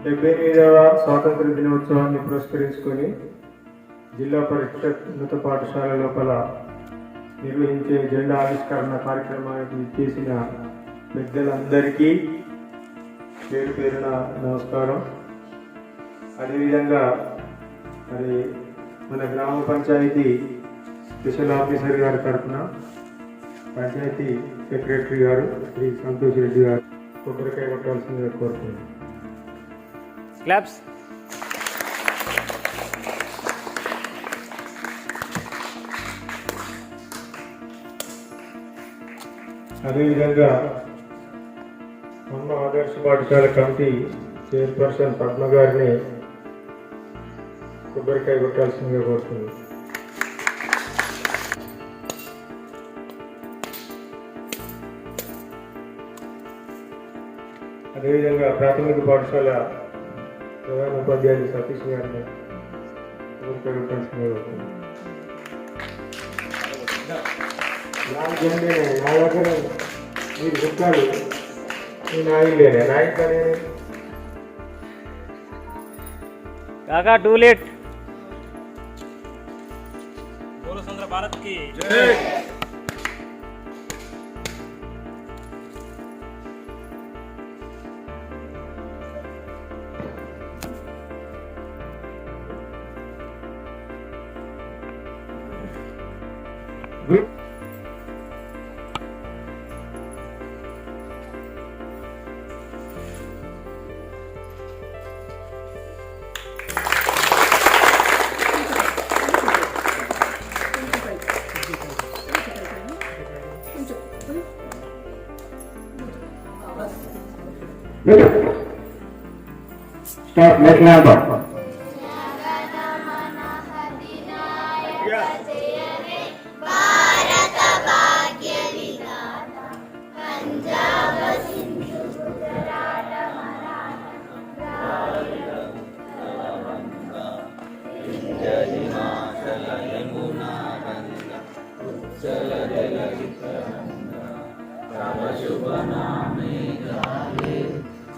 78వ స్వాతంత్ర దినోత్సవాన్ని పురస్కరించుకొని జిల్లా పరిషత్ ఉన్నత పాఠశాల లోపల నిర్వహించే జెండా ఆవిష్కరణ కార్యక్రమానికి చేసిన పెద్దలందరికీ పేరు పేరున నమస్కారం. అదేవిధంగా మరి మన గ్రామ పంచాయతీ స్పెషల్ ఆఫీసర్ గారి తరఫున పంచాయతీ సెక్రటరీ గారు శ్రీ సంతోష్ రెడ్డి గారు కొబ్బరికాయ కొట్టాల్సిందిగా కోరుతున్నాను. క్లాప్స్. అదేవిధంగా అమ్మ ఆదర్శ పాఠశాల కమిటీ చైర్పర్సన్ పద్మ గారిని కొబ్బరికాయ కొట్టాల్సిందిగా కోరుతున్నాను. అదేవిధంగా ప్రాథమిక పాఠశాల ప్రధాన ఉపాధ్యాయులు సతీష్ గారిని కొబ్బరికాయ కొట్టాల్సిందిగా కోరుతున్నాను. నా దగ్గర మీరు చెప్పాలి, ఈ నాయకులేనే నాయకులనే కాకా టూ లేట్. భారత్ కి Start next number.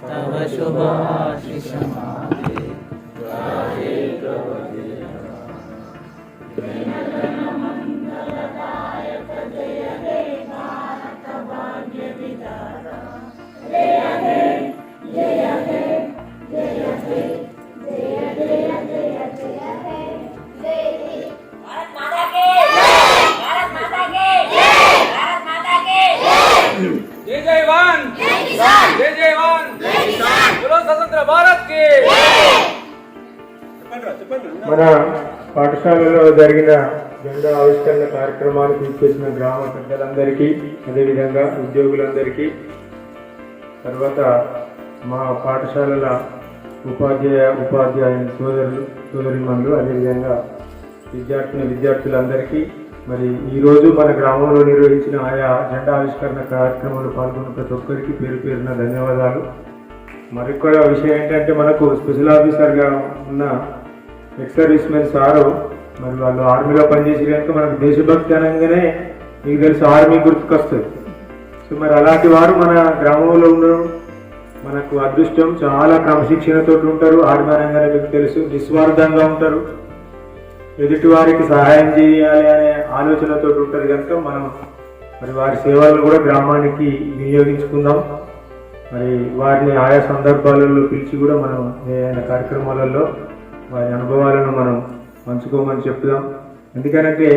तव शुभाशिष मागे गाहे प्रवदे मंगलदायक जय हे भारत भाग्य विधाता जय हे जय हे जय हे जय जय जय जय हे जय भारत माता के जय भारत माता के जय भारत माता के जय जय जवान जय जवान बोलो स्वतंत्र भारत की. మన పాఠశాలలో జరిగిన జెండా ఆవిష్కరణ కార్యక్రమానికి ఇచ్చేసిన గ్రామ పెద్దలందరికీ, అదేవిధంగా ఉద్యోగులందరికీ, తర్వాత మా పాఠశాలల ఉపాధ్యాయ సోదరిమణులు, అదేవిధంగా విద్యార్థులందరికీ మరి ఈరోజు మన గ్రామంలో నిర్వహించిన ఆయా జెండా ఆవిష్కరణ కార్యక్రమంలో పాల్గొన్న ప్రతి ఒక్కరికి పేరు పేరున ధన్యవాదాలు. మరొక విషయం ఏంటంటే, మనకు స్పెషల్ ఆఫీసర్గా ఉన్న ఎక్స్ సర్వీస్ మెన్ సారు మరి వాళ్ళు ఆర్మీలో పనిచేసినాక మనకు దేశభక్తి అనగానే మీకు తెలుసు ఆర్మీ గుర్తుకొస్తుంది. సో మరి అలాంటి వారు మన గ్రామంలో ఉండడం మనకు అదృష్టం. చాలా క్రమశిక్షణతో ఉంటారు. ఆర్మీ అనగానే మీకు తెలుసు నిస్వార్థంగా ఉంటారు, ఎదుటి వారికి సహాయం చేయాలి అనే ఆలోచనతో ఉంటుంది కనుక మనం మరి వారి సేవలను కూడా గ్రామానికి వినియోగించుకుందాం. మరి వారిని ఆయా సందర్భాలలో పిలిచి కూడా మనం ఏదైనా కార్యక్రమాలలో వారి అనుభవాలను మనం పంచుకోమని చెప్దాం. ఎందుకనంటే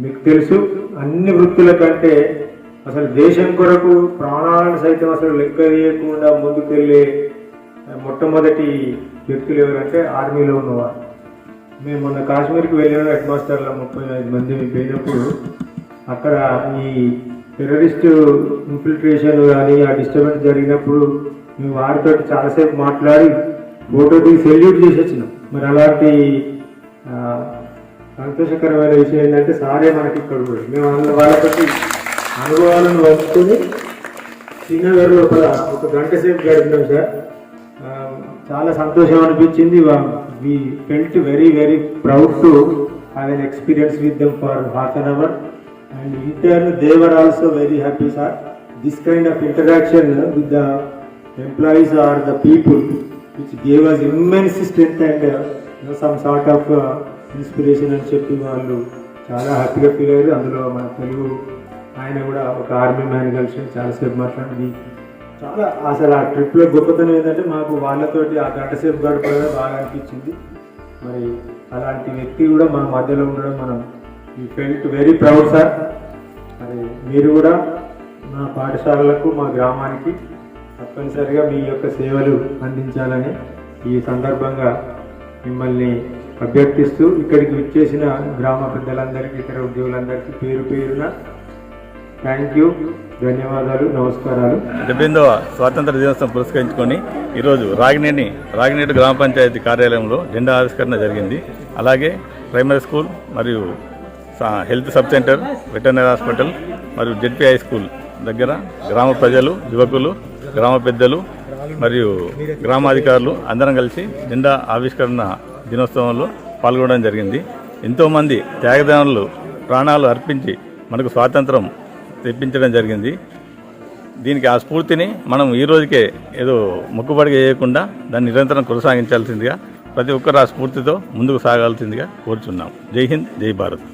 మీకు తెలుసు, అన్ని వృత్తుల కంటే అసలు దేశం కొరకు ప్రాణాలను సైతం అసలు లెక్క చేయకుండా ముందుకెళ్ళే మొట్టమొదటి వ్యక్తులు ఎవరంటే ఆర్మీలో ఉన్నవారు. మేము మొన్న కాశ్మీర్కి వెళ్ళిన హెడ్ మాస్టర్ల 35 మంది పోయినప్పుడు అక్కడ ఈ టెర్రరిస్ట్ ఇన్ఫిల్ట్రేషన్ కానీ ఆ డిస్టర్బెన్స్ జరిగినప్పుడు మేము వారితో చాలాసేపు మాట్లాడి ఫోటో దిగి సెల్యూట్ చేసి వచ్చినాం. మరి అలాంటి సంతోషకరమైన విషయం ఏంటంటే సారే మనకి ఇక్కడ కూడా మేము వాళ్ళతో అనుభవాలను పంచుకొని శ్రీనగర్ లోపల 1 గంట సేపు గడిపినాం సార్. చాలా సంతోషం అనిపించింది. We felt very proud to have an experience with them for half an hour, and in turn they were also very happy, sir. This kind of interaction with the employees or the people which gave us immense strength and some sort of inspiration అని చెప్పి వాళ్ళు చాలా హ్యాపీగా feel అయ్యారు. అందులో మన తెలుగు ఆయన కూడా ఒక ఆర్మీ మ్యాన్ కలిసి చాలాసేపు మాట్లాడింది. చాలా అసలు ఆ ట్రిప్లో గొప్పతనం ఏంటంటే మాకు వాళ్ళతోటి ఆ గంట సేపు గడపడమే బాగా అనిపించింది. మరి అలాంటి వ్యక్తి కూడా మన మధ్యలో ఉండడం మనం ఈ ఫెల్ట్ వెరీ ప్రౌడ్ సార్. మరి మీరు కూడా మా పాఠశాలలకు మా గ్రామానికి తప్పనిసరిగా మీ యొక్క సేవలు అందించాలని ఈ సందర్భంగా మిమ్మల్ని అభ్యర్థిస్తూ ఇక్కడికి విచ్చేసిన గ్రామ పెద్దలందరికీ ఇతర ఉద్యోగులందరికీ పేరు పేరున థ్యాంక్ యూ, ధన్యవాదాలు, నమస్కారాలు. 70వ స్వాతంత్ర దినోత్సవం పురస్కరించుకొని ఈరోజు రాగినేడు గ్రామ పంచాయతీ కార్యాలయంలో జెండా ఆవిష్కరణ జరిగింది. అలాగే ప్రైమరీ స్కూల్ మరియు health sub centre, veterinary hospital మరియు జెడ్పీ హై స్కూల్ దగ్గర గ్రామ ప్రజలు, యువకులు, గ్రామ పెద్దలు మరియు గ్రామాధికారులు అందరం కలిసి జెండా ఆవిష్కరణ దినోత్సవంలో పాల్గొనడం జరిగింది. ఎంతోమంది త్యాగదానులు ప్రాణాలు అర్పించి మనకు స్వాతంత్రం తెప్పించడం జరిగింది. దీనికి ఆ స్ఫూర్తిని మనం ఈ రోజుకే ఏదో మొక్కుబడిగా చేయకుండా దాన్ని నిరంతరం కొనసాగించాల్సిందిగా ప్రతి ఒక్కరు ఆ స్ఫూర్తితో ముందుకు సాగాల్సిందిగా కోరుచున్నాం. జై హింద్, జై భారత్.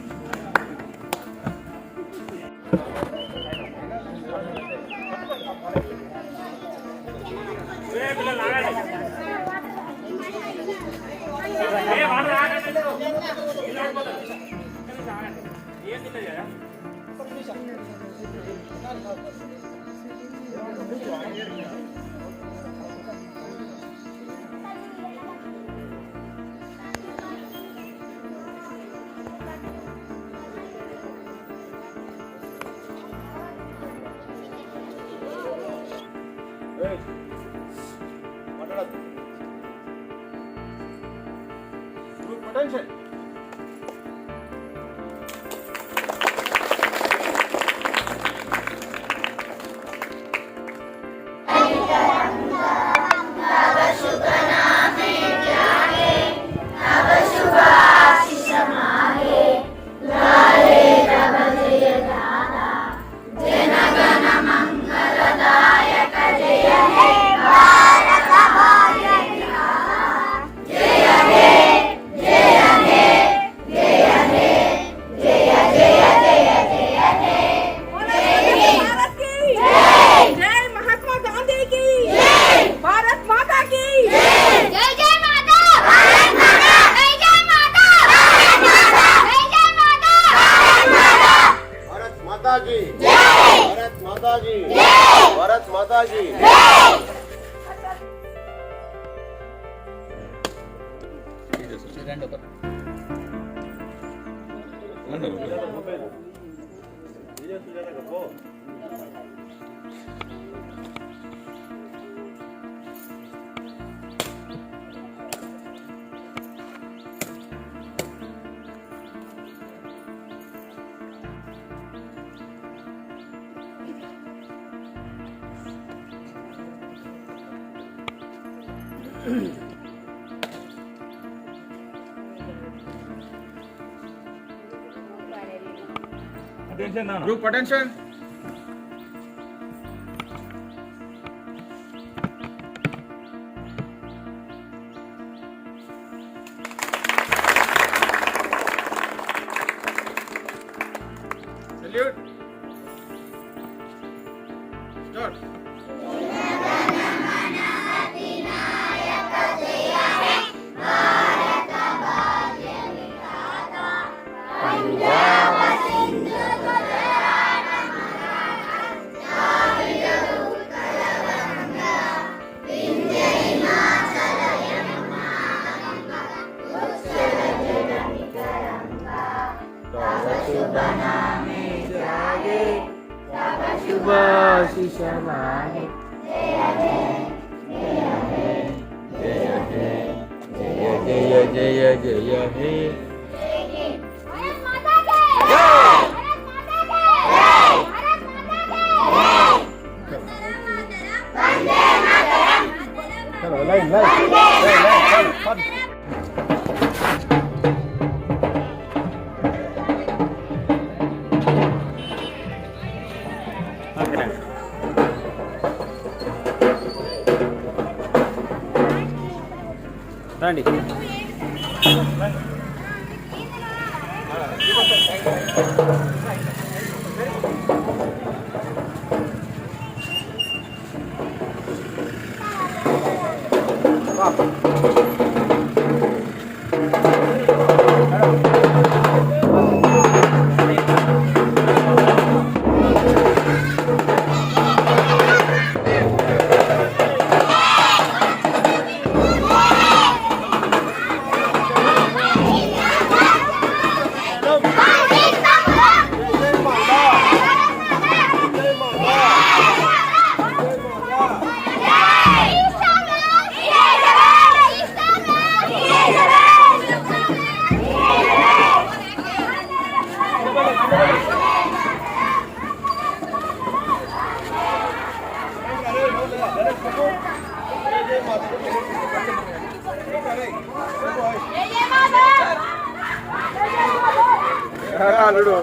भारत माता की Group attention. Salute. Start. जय जय जय हे भारत माता की जय, भारत माता की जय, भारत माता की जय, वंदे मातरम। రండి. అల్లుడు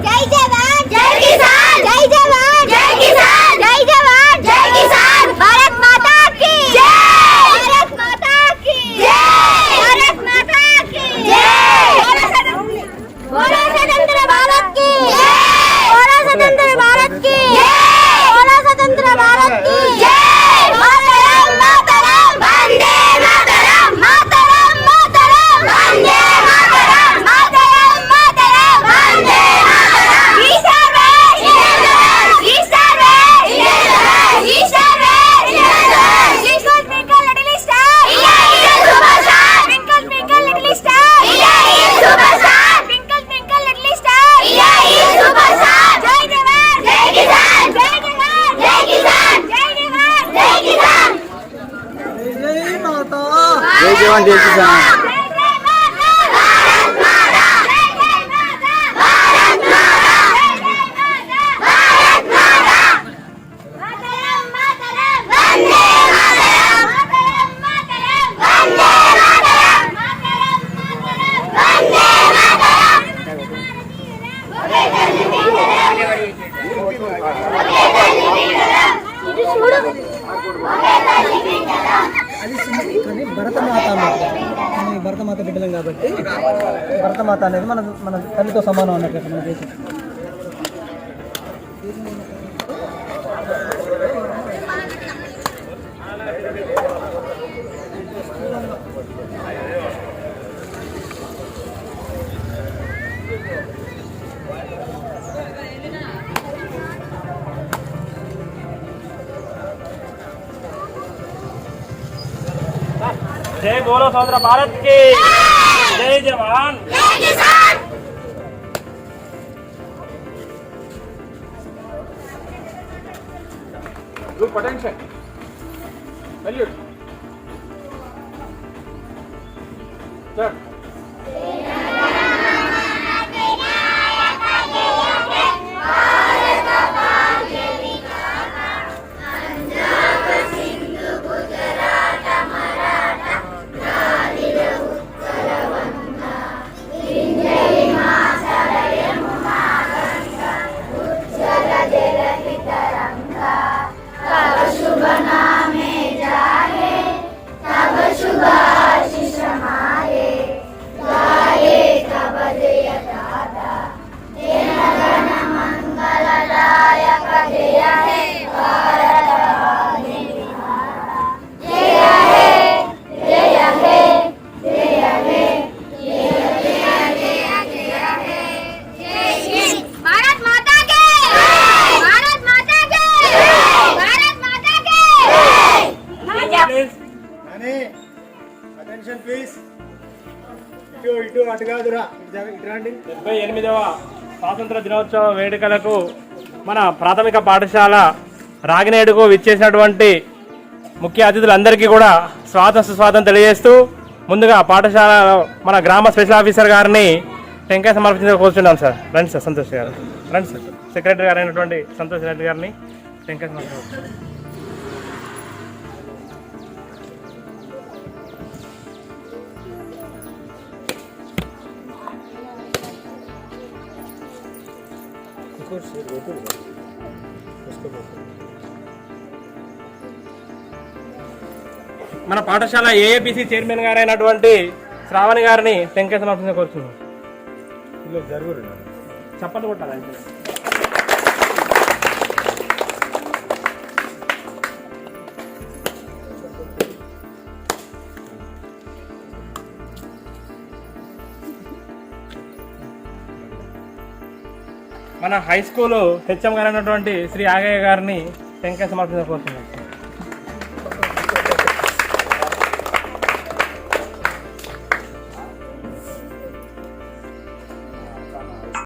జై జవాన్ జై కిసాన్ జై జవాన్ జై కిసాన్ జై జవాన్ జై కిసాన్ భారత్ మాతా की जय भारत माता की जय भारत माता की जय बोलो स्वतंत्र भारत की जय बोलो स्वतंत्र भारत की जय बोलो स्वतंत्र भारत की जय मातरम मातरम वंदे मातरम मातरम मातरम वंदे मातरम मातरम मातरम वंदे मातरम జై జవాన్ జై కిసాన్. కానీ భరతమాత అన్నట్టు మనం భరతమాత బిడ్డలం కాబట్టి భరతమాత అనేది మన తల్లితో సమానం అన్నట్టు మన దేశం. जय बोलो स्वतंत्र भारत की जय जवान जय किसान Group attention. Salute. Sir. Attention please. ఇటు అటు కాదురా, ఇటు రండి. 78వ స్వాతంత్ర దినోత్సవ వేడుకలకు మన ప్రాథమిక పాఠశాల రాగినేడుకు విచ్చేసినటువంటి ముఖ్య అతిథులందరికీ కూడా స్వాగతం తెలియజేస్తూ ముందుగా పాఠశాల మన గ్రామ స్పెషల్ ఆఫీసర్ గారిని టెంకాయ సమర్పించడానికి కూర్చున్నాం సార్. రండి సార్, సంతోష్ గారు రండి సార్. సెక్రటరీ గారు అయినటువంటి సంతోష్ రెడ్డి గారిని టెంకాయ సమర్పించారు. మన పాఠశాల ఏఏపిసి చైర్మన్ గారైనటువంటి శ్రావణి గారిని టెంకాయ సమర్పించ కోరుతున్నాం. చప్పట్లు కొట్టాలి. మన హై స్కూల్ హెచ్ఎం గారైనటువంటి శ్రీ ఆగయ్య గారిని టెంకాయ సమర్పించ కోరుతున్నాం.